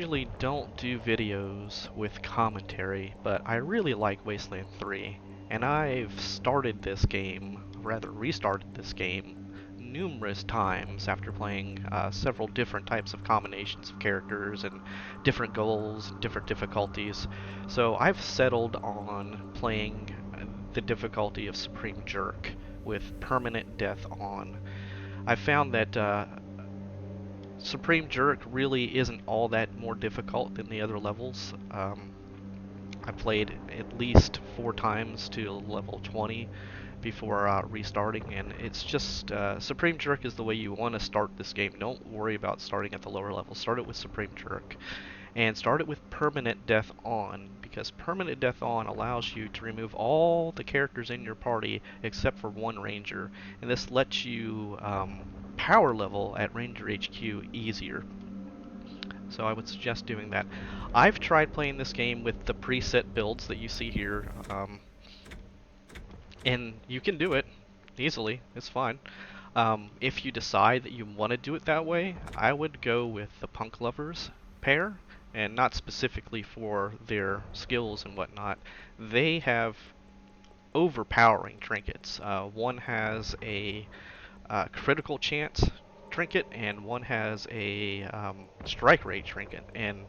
usually don't do videos with commentary, but I really like Wasteland 3, and I've started this game, rather restarted this game, numerous times after playing several different types of combinations of characters and different goals, different difficulties. So I've settled on playing the difficulty of Supreme Jerk with permanent death on. I found that Supreme Jerk really isn't all that more difficult than the other levels. I played at least 4 times to level 20 before restarting, and it's just Supreme Jerk is the way you want to start this game. Don't worry about starting at the lower level. Start it with Supreme Jerk, and start it with permanent death on, because permanent death on allows you to remove all the characters in your party except for one ranger, and this lets you power level at Ranger HQ easier. So I would suggest doing that. I've tried playing this game with the preset builds that you see here, and you can do it easily. It's fine. If you decide that you want to do it that way, I would go with the Punk Lovers pair, and not specifically for their skills and whatnot. They have overpowering trinkets. One has a critical chance trinket, and one has a strike rate trinket. And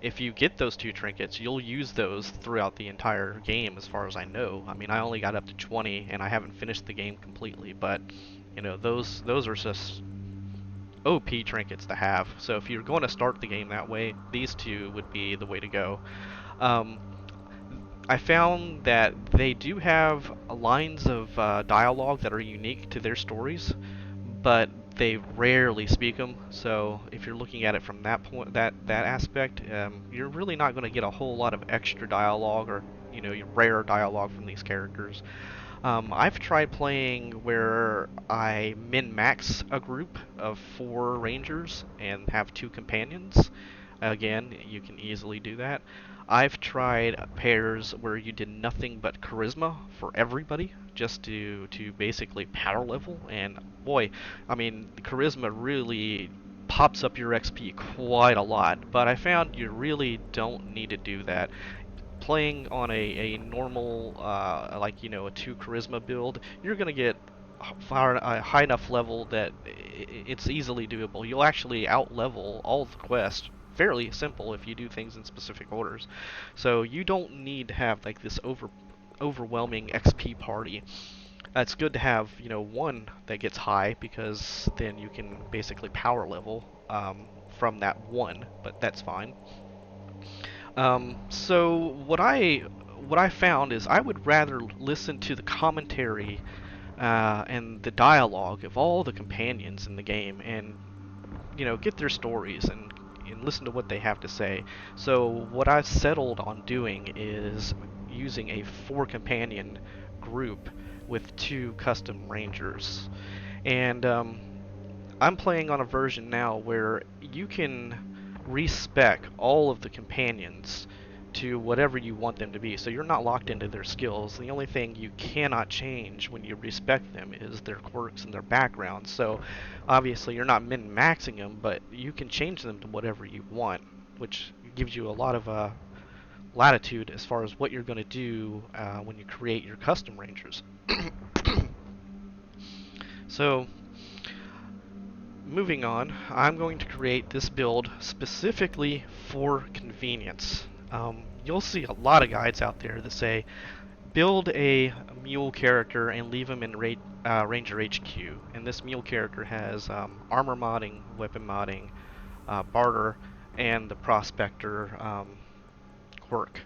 if you get those two trinkets, you'll use those throughout the entire game, as far as I know. I mean, I only got up to 20, and I haven't finished the game completely, but you know, those are just OP trinkets to have. So if you're going to start the game that way, these two would be the way to go. Um, I found that they do have lines of dialogue that are unique to their stories, but they rarely speak them. So if you're looking at it from that point, that aspect, you're really not going to get a whole lot of extra dialogue or rare dialogue from these characters. I've tried playing where I min-max a group of 4 rangers and have 2 companions. Again, you can easily do that. I've tried pairs where you did nothing but charisma for everybody, just to basically power level, and boy, I mean, charisma really pops up your XP quite a lot, but I found you really don't need to do that. Playing on a normal, like, a 2 charisma build, you're going to get a high enough level that it's easily doable. You'll actually out-level all of the quests. Fairly simple if you do things in specific orders. So you don't need to have like this overwhelming XP party. It's good to have, one that gets high, because then you can basically power level from that one, but that's fine. So what I found is I would rather listen to the commentary and the dialogue of all the companions in the game, and get their stories and listen to what they have to say. So what I've settled on doing is using a 4 companion group with 2 custom rangers, and I'm playing on a version now where you can respec all of the companions to whatever you want them to be. So you're not locked into their skills. The only thing you cannot change when you respec them is their quirks and their backgrounds. So obviously you're not min-maxing them, but you can change them to whatever you want, which gives you a lot of latitude as far as what you're going to do when you create your custom rangers. So moving on, I'm going to create this build specifically for convenience. You'll see a lot of guides out there that say build a mule character and leave him in Ranger HQ. And this mule character has armor modding, weapon modding, barter, and the prospector quirk,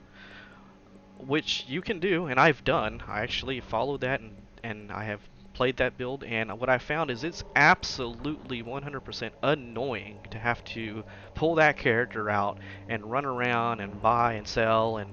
which you can do, and I've done. I actually followed that, and I have played that build, and what I found is it's absolutely 100% annoying to have to pull that character out and run around and buy and sell and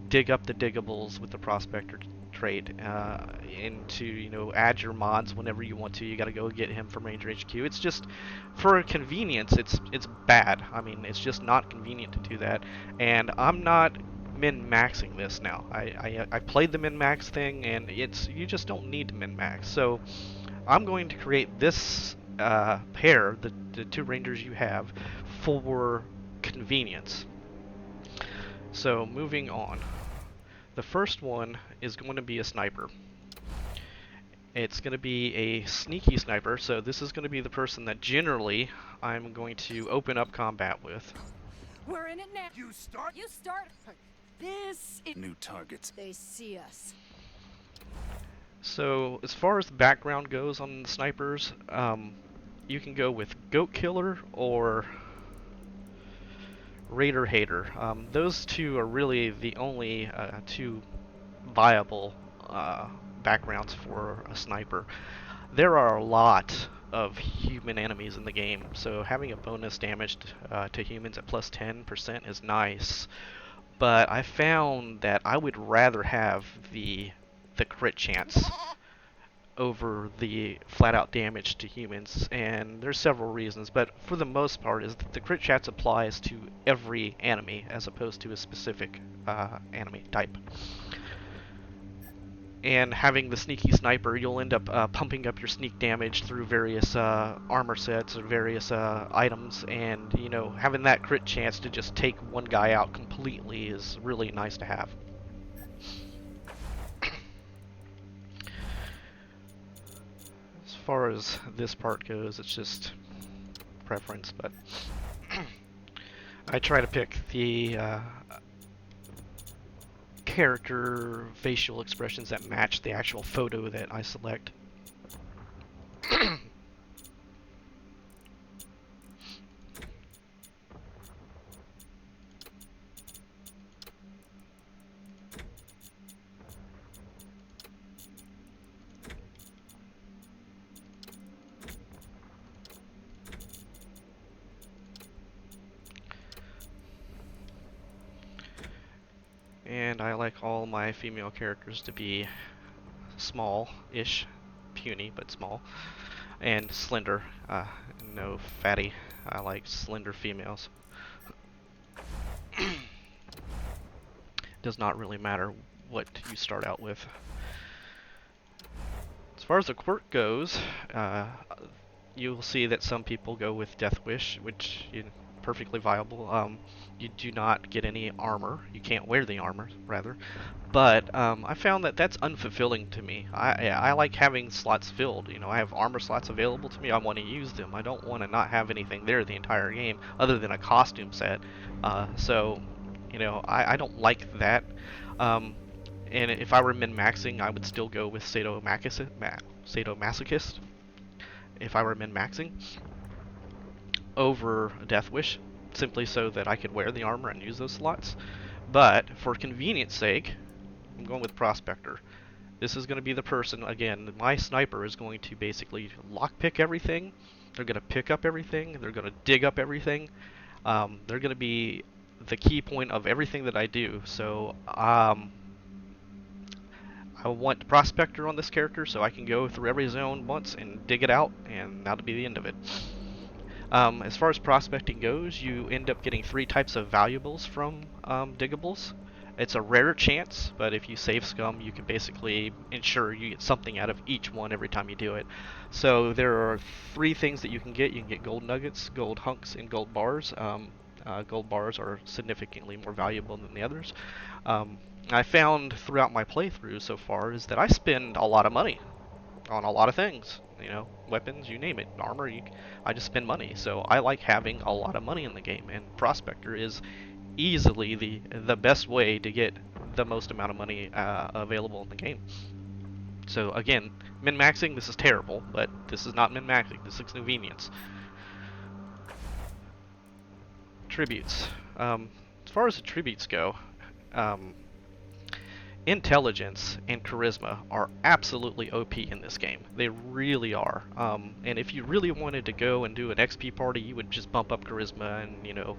dig up the diggables with the prospector trait, and to add your mods whenever you want to. You got to go get him from Ranger HQ. It's just, for convenience, it's bad. I mean, it's just not convenient to do that, and I'm not min-maxing this now. I played the min-max thing, and you just don't need to min-max. So I'm going to create this pair, the 2 rangers you have, for convenience. So moving on. The first one is going to be a sniper. It's going to be a sneaky sniper, so this is going to be the person that generally I'm going to open up combat with. We're in it now. You start. This is New targets. They see us. So as far as the background goes on the snipers, you can go with Goat Killer or Raider Hater. Those two are really the only two viable backgrounds for a sniper. There are a lot of human enemies in the game, so having a bonus damage to humans at plus 10% is nice. But I found that I would rather have the crit chance over the flat-out damage to humans, and there's several reasons, but for the most part is that the crit chance applies to every enemy as opposed to a specific enemy type. And having the sneaky sniper, you'll end up pumping up your sneak damage through various armor sets or various items, and you know, having that crit chance to just take one guy out completely is really nice to have. As far as this part goes, it's just preference, but I try to pick the character facial expressions that match the actual photo that I select. And I like all my female characters to be small-ish, puny but small, and slender. No fatty. I like slender females. Does not really matter what you start out with. As far as the quirk goes, you'll see that some people go with Death Wish, which is perfectly viable. You do not get any armor. You can't wear the armor, rather. But I found that that's unfulfilling to me. I like having slots filled. You know, I have armor slots available to me. I want to use them. I don't want to not have anything there the entire game other than a costume set. So, you know, I don't like that. And if I were min-maxing, I would still go with sadomasochist. If I were min-maxing over Death Wish, simply so that I could wear the armor and use those slots. But for convenience sake, I'm going with Prospector. This is going to be the person, again, my sniper is going to basically lockpick everything. They're going to pick up everything. They're going to dig up everything. They're going to be the key point of everything that I do. So I want Prospector on this character so I can go through every zone once and dig it out, and that'll be the end of it. As far as prospecting goes, you end up getting 3 types of valuables from diggables. It's a rare chance, but if you save scum, you can basically ensure you get something out of each one every time you do it. So there are 3 things that you can get. You can get gold nuggets, gold hunks, and gold bars. Gold bars are significantly more valuable than the others. I found throughout my playthrough so far is that I spend a lot of money on a lot of things. You know, weapons, you name it, armor, I just spend money. So I like having a lot of money in the game, and Prospector is easily the best way to get the most amount of money available in the game. So again, min-maxing, this is terrible, but this is not min-maxing, this is convenience. Tributes. As far as the tributes go, intelligence and charisma are absolutely OP in this game. They really are. And if you really wanted to go and do an XP party, you would just bump up charisma and, you know,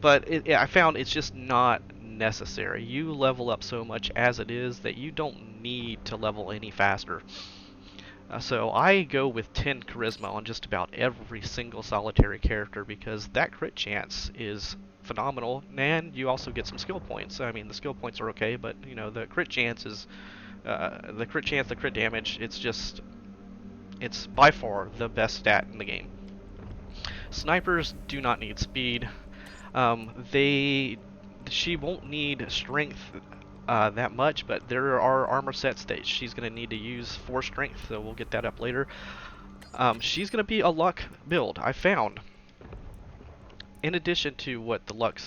but I found it's just not necessary. You level up so much as it is that you don't need to level any faster. So I go with 10 charisma on just about every single solitary character because that crit chance is phenomenal, and you also get some skill points. I mean, the skill points are okay, but you know, the crit chance is the crit damage. It's by far the best stat in the game. Snipers do not need speed. She won't need strength that much, but there are armor sets that she's going to need to use for strength, so we'll get that up later. She's going to be a luck build, I found. In addition to what the luck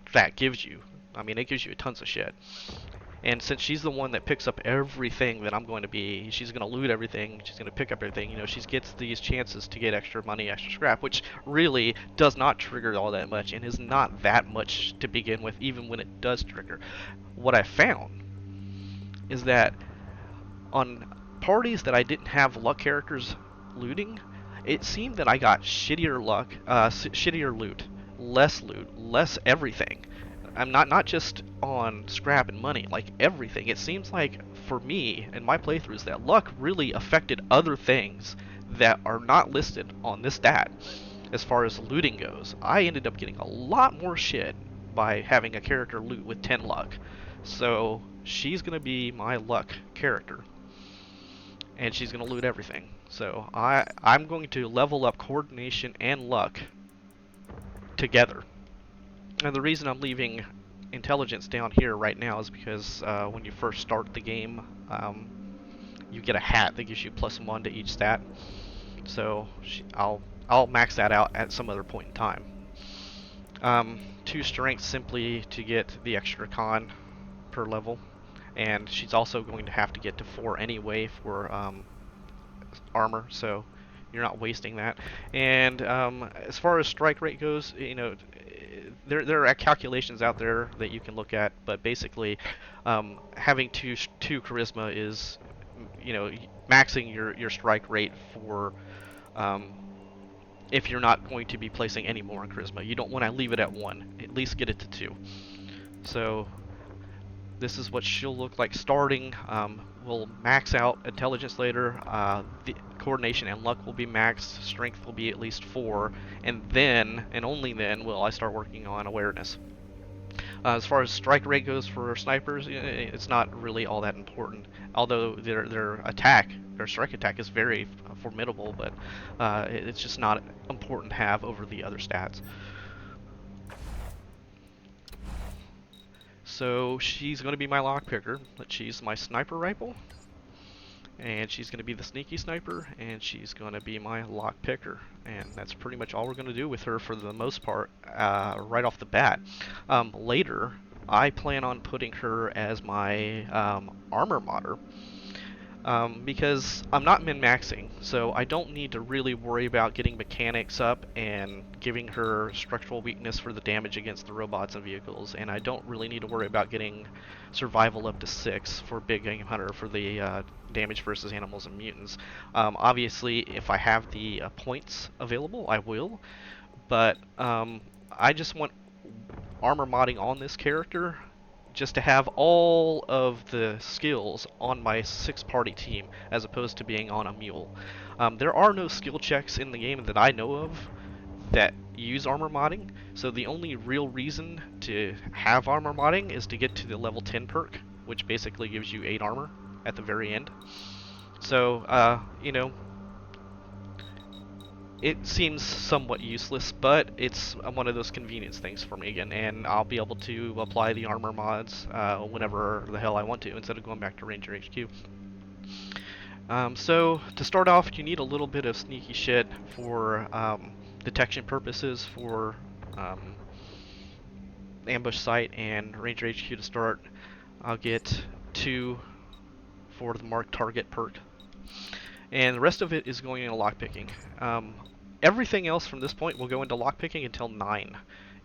stat gives you, I mean, it gives you tons of shit. And since she's the one that picks up everything that I'm going to be, she's going to loot everything, she's going to pick up everything, you know, she gets these chances to get extra money, extra scrap, which really does not trigger all that much and is not that much to begin with, even when it does trigger. What I found is that on parties that I didn't have luck characters looting, it seemed that I got shittier luck, shittier loot, less everything. I'm not just on scrap and money, like everything. It seems like for me and my playthroughs that luck really affected other things that are not listed on this stat. As far as looting goes, I ended up getting a lot more shit by having a character loot with 10 luck. So she's gonna be my luck character, and she's gonna loot everything. So I'm going to level up coordination and luck together. And the reason I'm leaving intelligence down here right now is because when you first start the game, you get a hat that gives you +1 to each stat. So I'll max that out at some other point in time. 2 strength simply to get the extra con per level, and she's also going to have to get to 4 anyway for armor, so you're not wasting that. And as far as strike rate goes, you know, there are calculations out there that you can look at, but basically, having two charisma is, you know, maxing your strike rate for if you're not going to be placing any more on charisma. You don't want to leave it at 1. At least get it to 2. So this is what she'll look like starting. We'll max out intelligence later. The coordination and luck will be maxed. Strength will be at least 4, and then, and only then, will I start working on awareness. As far as strike rate goes for snipers, it's not really all that important. Although their strike attack is very formidable, but it's just not important to have over the other stats. So she's going to be my lockpicker, but she's my sniper rifle, and she's going to be the sneaky sniper, and she's going to be my lockpicker, and that's pretty much all we're going to do with her for the most part right off the bat. Later, I plan on putting her as my armor modder. Because I'm not min-maxing, so I don't need to really worry about getting mechanics up and giving her structural weakness for the damage against the robots and vehicles, and I don't really need to worry about getting survival up to 6 for Big Game Hunter for the damage versus animals and mutants. Obviously, if I have the points available, I will, but I just want armor modding on this character just to have all of the skills on my 6-party team as opposed to being on a mule. There are no skill checks in the game that I know of that use armor modding, so the only real reason to have armor modding is to get to the level 10 perk, which basically gives you 8 armor at the very end. So, you know, it seems somewhat useless, but it's one of those convenience things for me again, and I'll be able to apply the armor mods whenever the hell I want to, instead of going back to Ranger HQ. So, to start off, you need a little bit of sneaky shit for detection purposes for ambush site and Ranger HQ to start. I'll get 2 for the mark target perk, and the rest of it is going into lockpicking. Everything else from this point will go into lockpicking until 9.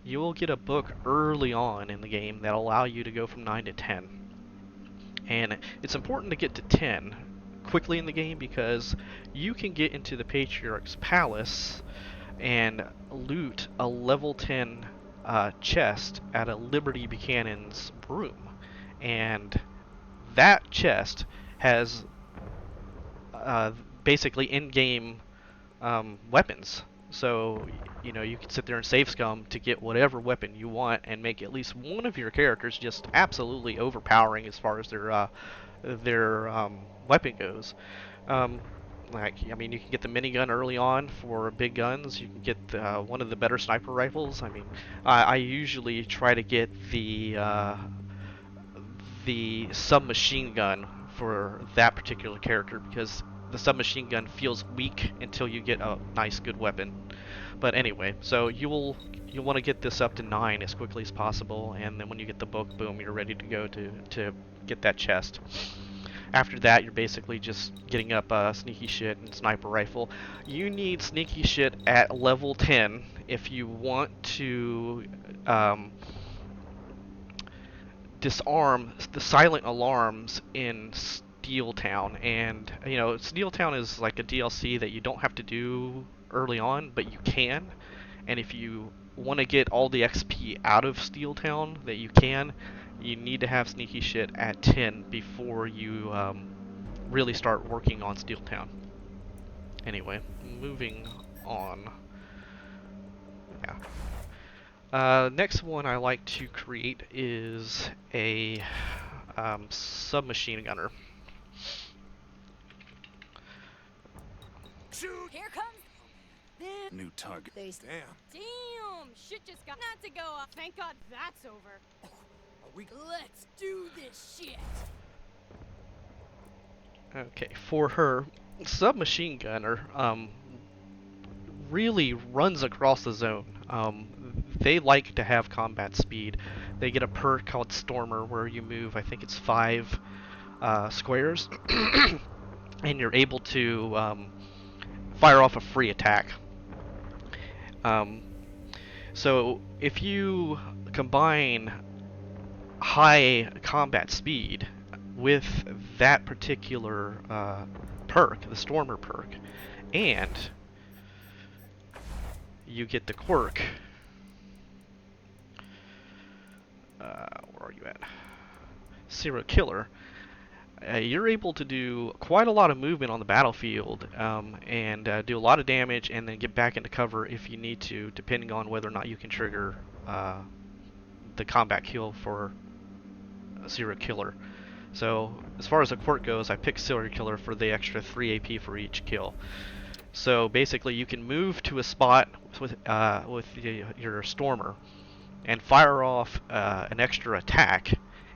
You will get a book early on in the game that'll allow you to go from 9 to 10. And it's important to get to 10 quickly in the game because you can get into the Patriarch's Palace and loot a level 10 chest at a Liberty Buchanan's broom. And that chest has basically in-game weapons. So, you know, you can sit there and save scum to get whatever weapon you want and make at least one of your characters just absolutely overpowering as far as their weapon goes. Like, I mean, you can get the minigun early on for big guns. You can get one of the better sniper rifles. I mean, I usually try to get the submachine gun for that particular character because the submachine gun feels weak until you get a nice good weapon. But anyway, so you'll want to get this up to 9 as quickly as possible, and then when you get the book, boom, you're ready to go to get that chest. After that, you're basically just getting up sneaky shit and sniper rifle. You need sneaky shit at level 10 if you want to um, disarm the silent alarms in Steel Town. And you know, Steel Town is like a DLC that you don't have to do early on, but you can. And if you want to get all the XP out of Steel Town that you can, you need to have sneaky shit at 10 before you really start working on Steel Town. Anyway, moving on. Yeah. Next one I like to create is a submachine gunner. Shoot! Here comes. Then New target. they Damn. damn shit just got not to go up. Thank God that's over. Are we? Let's do this shit. Okay, for her submachine gunner, really runs across the zone. They like to have combat speed. They get a perk called Stormer where you move, I think it's 5 squares, and you're able to fire off a free attack. Um, so if you combine high combat speed with that particular perk, the Stormer perk, and you get the quirk. Where are you at? Serial Killer. You're able to do quite a lot of movement on the battlefield and do a lot of damage and then get back into cover if you need to, depending on whether or not you can trigger the combat kill for a Serial Killer. So as far as the quirk goes, I picked Serial Killer for the extra 3 AP for each kill. So basically you can move to a spot with your Stormer and fire off an extra attack,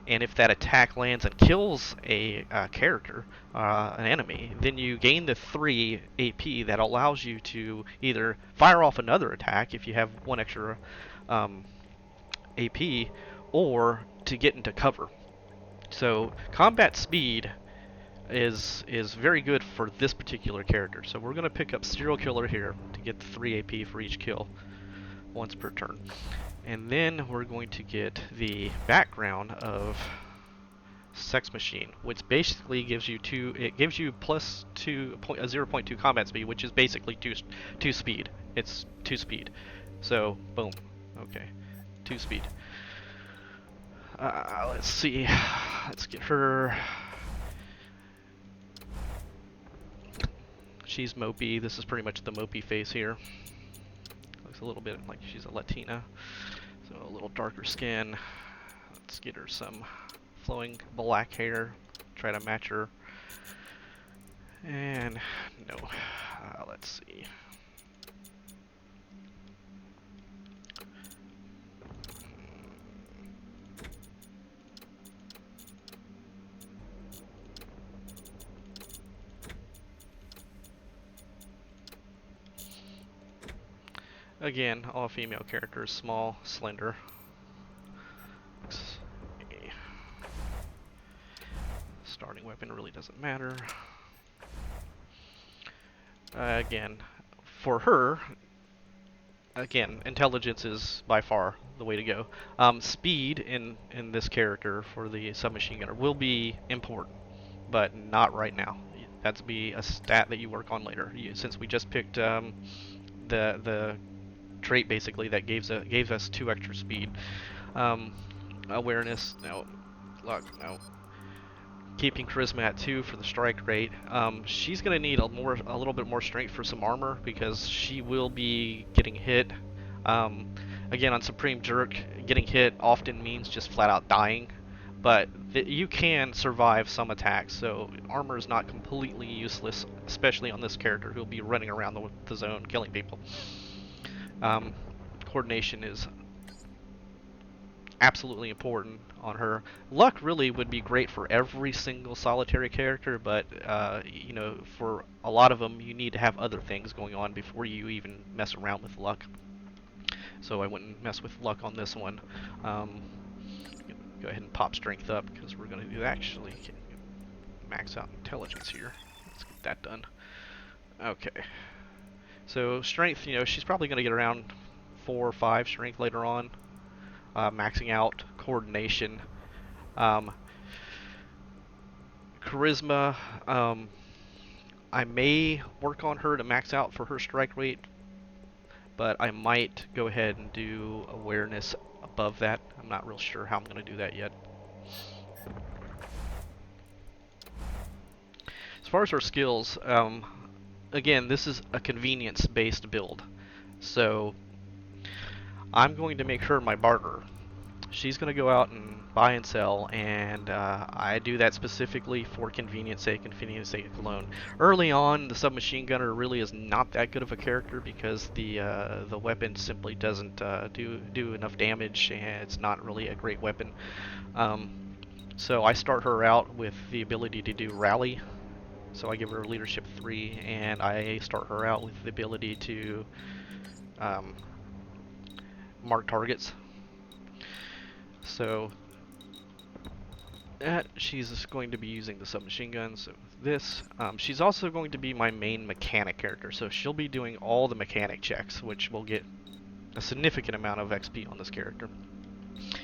and if that attack lands and kills a character, an enemy, then you gain the 3 AP that allows you to either fire off another attack if you have 1 extra AP, or to get into cover. So combat speed is very good for this particular character. So we're going to pick up Serial Killer here to get the 3 AP for each kill, once per turn. And then we're going to get the background of Sex Machine, which basically gives you plus 0.2 combat speed, which is basically 2 speed. It's 2 speed. So boom. Okay. 2 speed. Let's see. Let's get her. She's mopey. This is pretty much the mopey face here. Looks a little bit like she's a Latina. So a little darker skin. Let's get her some flowing black hair. Try to match her. And no. Let's see. Again, all female characters, small, slender. Starting weapon really doesn't matter. Again, for her, again, intelligence is by far the way to go. Speed in this character for the submachine gunner will be important, but not right now. That's be a stat that you work on later. Since we just picked the trait basically that gave us 2 extra speed. Awareness, no. Luck, no. Keeping charisma at 2 for the strike rate. She's gonna need a little bit more strength for some armor because she will be getting hit. Again, on Supreme Jerk, getting hit often means just flat out dying, but you can survive some attacks, so armor is not completely useless, especially on this character who'll be running around the zone killing people. Um, Coordination is absolutely important on her. Luck really would be great for every single solitary character, but you know, for a lot of them, you need to have other things going on before you even mess around with luck. So I wouldn't mess with luck on this one. Um, Go ahead and pop strength up because we're going to actually max out intelligence here. Let's get that done. Okay. So strength, you know, she's probably going to get around 4 or 5 strength later on. Maxing out coordination. Um, Charisma, I may work on her to max out for her strike rate, but I might go ahead and do awareness above that. I'm not real sure how I'm going to do that yet. As far as her skills, again, this is a convenience-based build. So I'm going to make her my barterer. She's going to go out and buy and sell, and I do that specifically for convenience sake alone. Early on, the submachine gunner really is not that good of a character because the weapon simply doesn't do enough damage, and it's not really a great weapon. So I start her out with the ability to do rally. So I give her leadership 3, and I start her out with the ability to um, mark targets. So she's going to be using the submachine gun. So this, she's also going to be my main mechanic character. So she'll be doing all the mechanic checks, which will get a significant amount of XP on this character.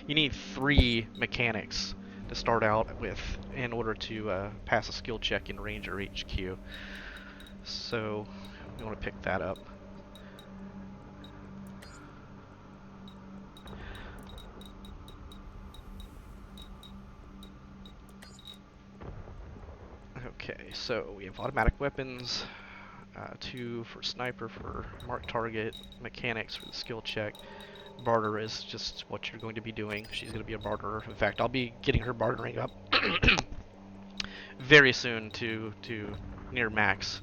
You need 3 mechanics to start out with in order to pass a skill check in Ranger HQ. So you want to pick that up. Okay, so we have automatic weapons, 2 for sniper for mark target, mechanics for the skill check. Barter is just what you're going to be doing. She's going to be a barterer. In fact, I'll be getting her bartering up very soon to near max.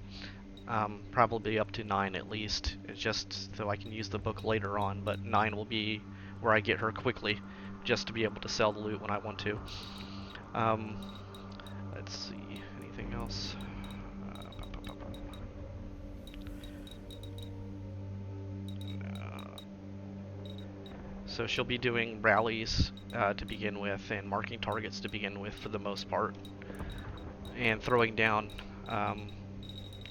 Probably up to 9 at least, just so I can use the book later on, but 9 will be where I get her quickly, just to be able to sell the loot when I want to. Let's see, anything else? So she'll be doing rallies to begin with, and marking targets to begin with for the most part, and throwing down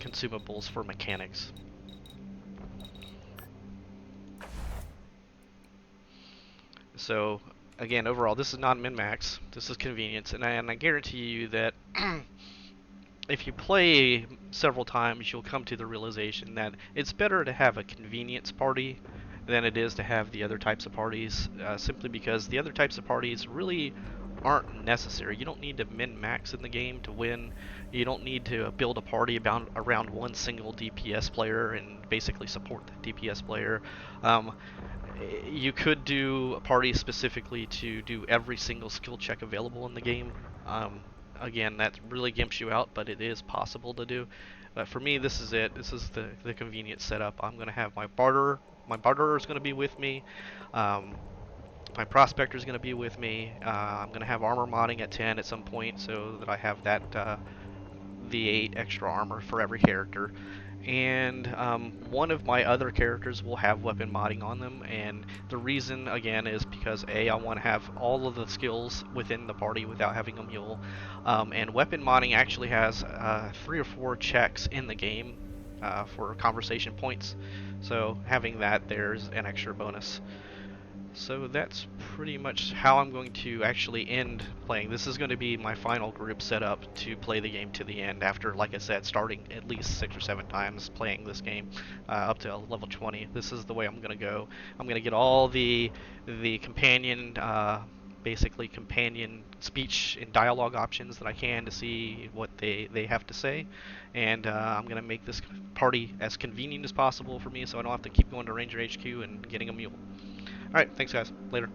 consumables for mechanics. So again, overall, this is not min-max. This is convenience, and I guarantee you that if you play several times, you'll come to the realization that it's better to have a convenience party than it is to have the other types of parties, simply because the other types of parties really aren't necessary. You don't need to min-max in the game to win. You don't need to build a party around one single DPS player and basically support the DPS player. You could do a party specifically to do every single skill check available in the game. Again, that really gimps you out, but it is possible to do. But for me, this is it. This is the convenient setup. I'm going to have my barterer. My barterer is going to be with me. My prospector is going to be with me. I'm going to have armor modding at 10 at some point so that I have that the 8 extra armor for every character. And one of my other characters will have weapon modding on them, and the reason again is because I want to have all of the skills within the party without having a mule, and weapon modding actually has 3 or 4 checks in the game for conversation points, so having that there's an extra bonus. So that's pretty much how I'm going to actually end playing. This is going to be my final group setup to play the game to the end after, like I said, starting at least 6 or 7 times playing this game up to level 20. This is the way I'm going to go. I'm going to get all the companion, basically companion speech and dialogue options that I can to see what they have to say, and I'm going to make this party as convenient as possible for me so I don't have to keep going to Ranger HQ and getting a mule. Alright, thanks guys. Later.